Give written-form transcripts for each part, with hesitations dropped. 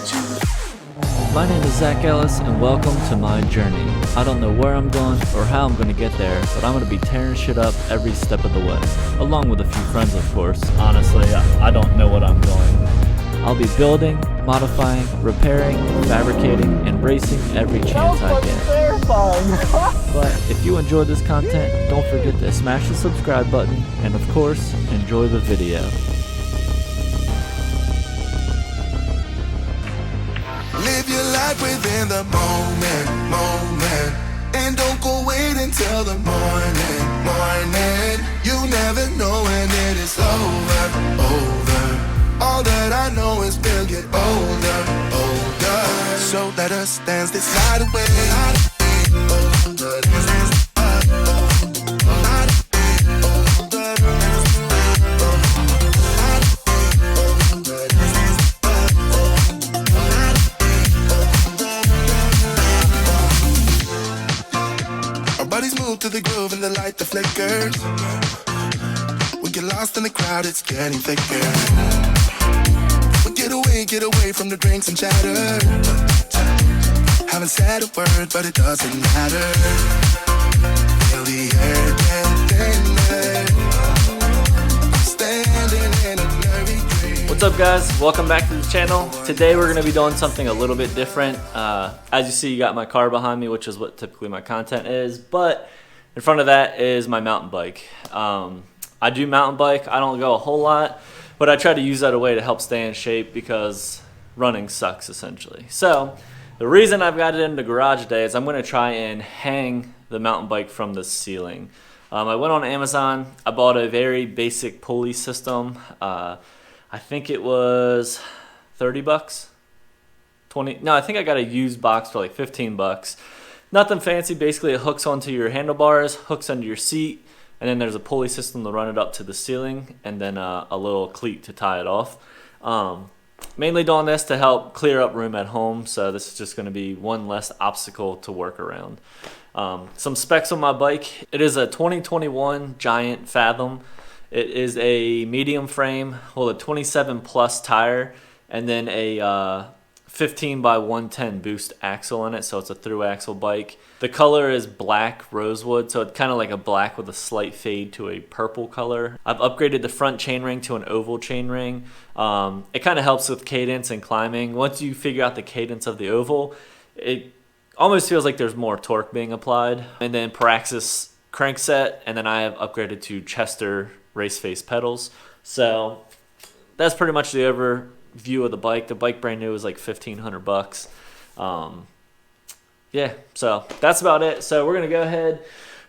My name is Zach Ellis, and welcome to my journey. I don't know where I'm going or how I'm going to get there, but I'm going to be tearing shit up every step of the way, along with a few friends, of course. Honestly, I don't know what I'm doing. I'll be building, modifying, repairing, fabricating, and racing every chance I get. But if you enjoyed this content, don't forget to smash the subscribe button, and of course, enjoy the video. Live your life within the moment, and don't go wait until the morning. You never know when it is over. All that I know is we'll get older. So let us dance this night away. To the groove and the light that flickers. We get lost in the crowd, it's getting thicker. We get away from the drinks and chatter. Haven't said a word, but it doesn't matter. Feel the air get thinner. Standing in a blurry dream. What's up, guys? Welcome back to the channel. Today we're going to be doing something a little bit different. As you see, you got my car behind me, which is what typically my content is, but in front of that is my mountain bike. I do mountain bike. I don't go a whole lot, but I try to use that a way to help stay in shape because running sucks, essentially. So the reason I've got it in the garage today is I'm going to try and hang the mountain bike from the ceiling. I went on Amazon. I bought a very basic pulley system. I think it was 30 bucks. 20. No, I think I got a used box for like 15 bucks. Nothing fancy. Basically, it hooks onto your handlebars, hooks under your seat, and then there's a pulley system to run it up to the ceiling, and then a little cleat to tie it off. Mainly doing this to help clear up room at home, so this is just going to be one less obstacle to work around. Some specs on my bike. It is a 2021 Giant Fathom. It is a medium frame with a 27 plus tire, and then a 15 by 110 boost axle in it, so it's a through axle bike. The color is black rosewood, so it's kind of like a black with a slight fade to a purple color. I've upgraded the front chainring to an oval chainring. It kind of helps with cadence and climbing. Once you figure out the cadence of the oval, it almost feels like there's more torque being applied. And then Paraxis crankset, and then I have upgraded to Chester race face pedals. So that's pretty much the overview of the bike. The bike brand new is like $1,500. Yeah, so that's about it. So we're gonna go ahead,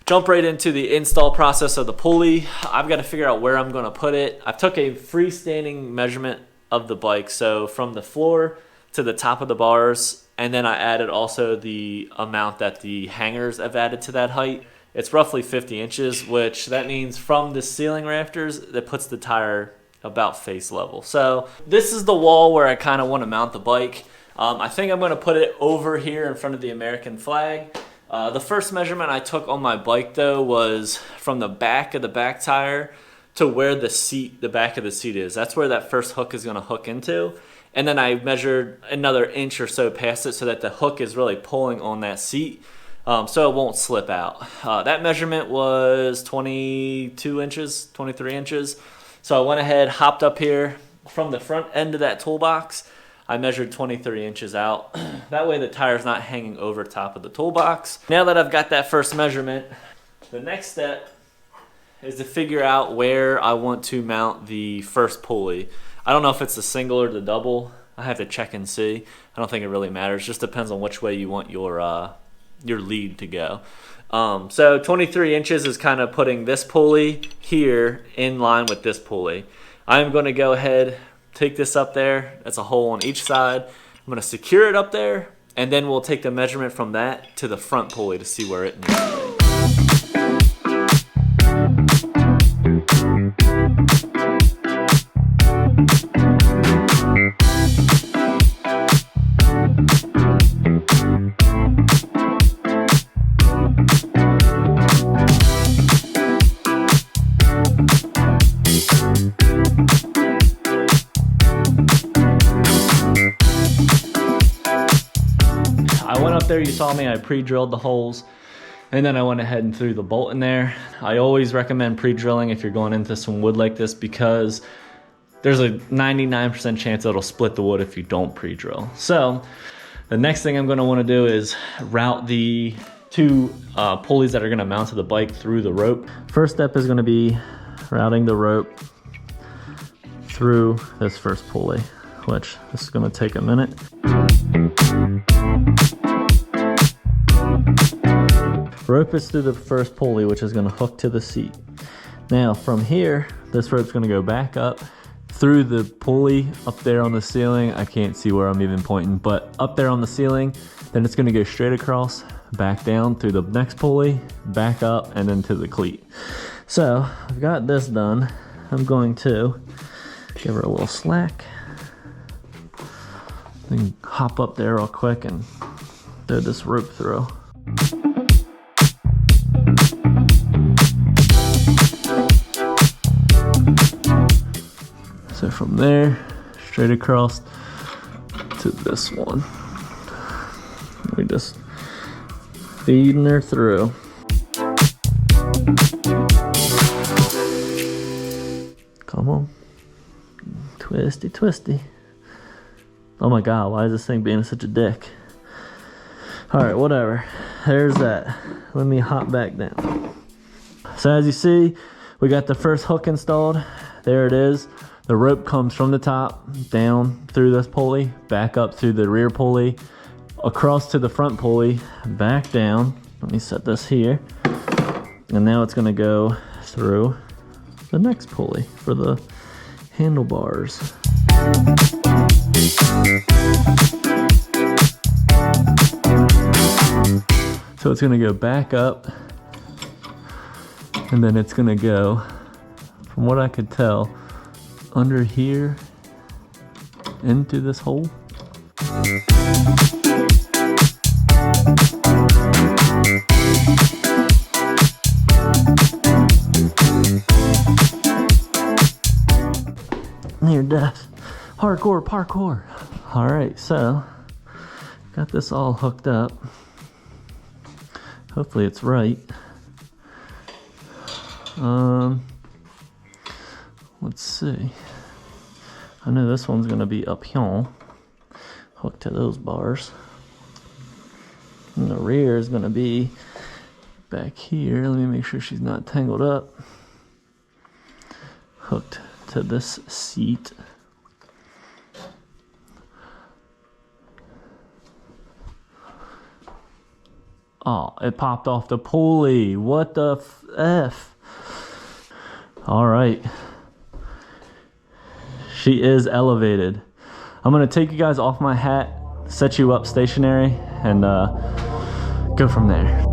jump right into the install process of the pulley. I've got to figure out where I'm gonna put it. I took a freestanding measurement of the bike, so from the floor to the top of the bars, and then I added also the amount that the hangers have added to that height. It's roughly 50 inches, which that means from the ceiling rafters, that puts the tire about face level. So this is the wall where I kind of want to mount the bike. I think I'm going to put it over here in front of the American flag. The first measurement I took on my bike, though, was from the back of the back tire to where the back of the seat is. That's where that first hook is going to hook into. And then I measured another inch or so past it so that the hook is really pulling on that seat, so it won't slip out. That measurement was 22 inches, 23 inches. So I went ahead, hopped up here from the front end of that toolbox. I measured 23 inches out. That way the tire's not hanging over top of the toolbox. Now that I've got that first measurement, the next step is to figure out where I want to mount the first pulley. I don't know if it's the single or the double. I have to check and see. I don't think it really matters. It just depends on which way you want your lead to go. So 23 inches is kind of putting this pulley here in line with this pulley. I'm going to go ahead, take this up there. That's a hole on each side. I'm going to secure it up there, and then we'll take the measurement from that to the front pulley to see where it needs to be. there you saw me, I pre-drilled the holes and then I went ahead and threw the bolt in there. I always recommend pre-drilling if you're going into some wood like this because there's a 99% chance it'll split the wood if you don't pre-drill. So the next thing I'm gonna wanna do is route the two pulleys that are gonna mount to the bike through the rope. First step is gonna be routing the rope through this first pulley, which this is gonna take a minute. Rope is through the first pulley, which is gonna hook to the seat. Now from here, this rope's gonna go back up through the pulley up there on the ceiling. I can't see where I'm even pointing, but up there on the ceiling, then it's gonna go straight across, back down through the next pulley, back up, and then to the cleat. So I've got this done. I'm going to give her a little slack. Then hop up there real quick and throw this rope through. So from there, straight across to this one. We just feeding her through. Come on. Twisty, twisty. Oh my God, why is this thing being such a dick? All right, whatever. There's that. Let me hop back down. So as you see, we got the first hook installed. There it is. The rope comes from the top, down through this pulley, back up through the rear pulley, across to the front pulley, back down. Let me set this here. And now it's gonna go through the next pulley for the handlebars. So it's gonna go back up and then it's gonna go, from what I could tell, under here into this hole. Near death. Hardcore parkour. All right, so got this all hooked up. Hopefully it's right. Let's see. I know this one's gonna be up here, hooked to those bars. And the rear is gonna be back here. Let me make sure she's not tangled up. Hooked to this seat. Oh, it popped off the pulley. What the F? All right. She is elevated. I'm gonna take you guys off my hat, set you up stationary, and go from there.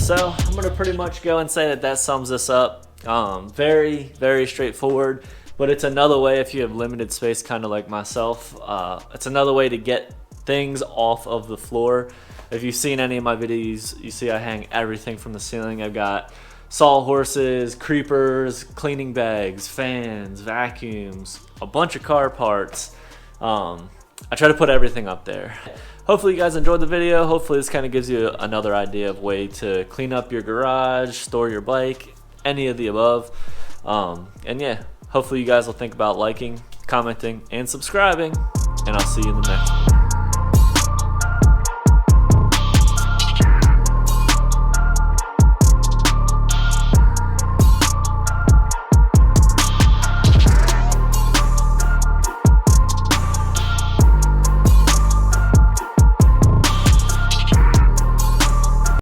So I'm gonna pretty much go and say that that sums this up. Very, very straightforward, but it's another way if you have limited space, kind of like myself. It's another way to get things off of the floor. If you've seen any of my videos, you see I hang everything from the ceiling. I've got sawhorses, creepers, cleaning bags, fans, vacuums, a bunch of car parts. I try to put everything up there. Hopefully you guys enjoyed the video. Hopefully this kind of gives you another idea of way to clean up your garage, store your bike, any of the above. And yeah, hopefully you guys will think about liking, commenting, and subscribing. And I'll see you in the next one.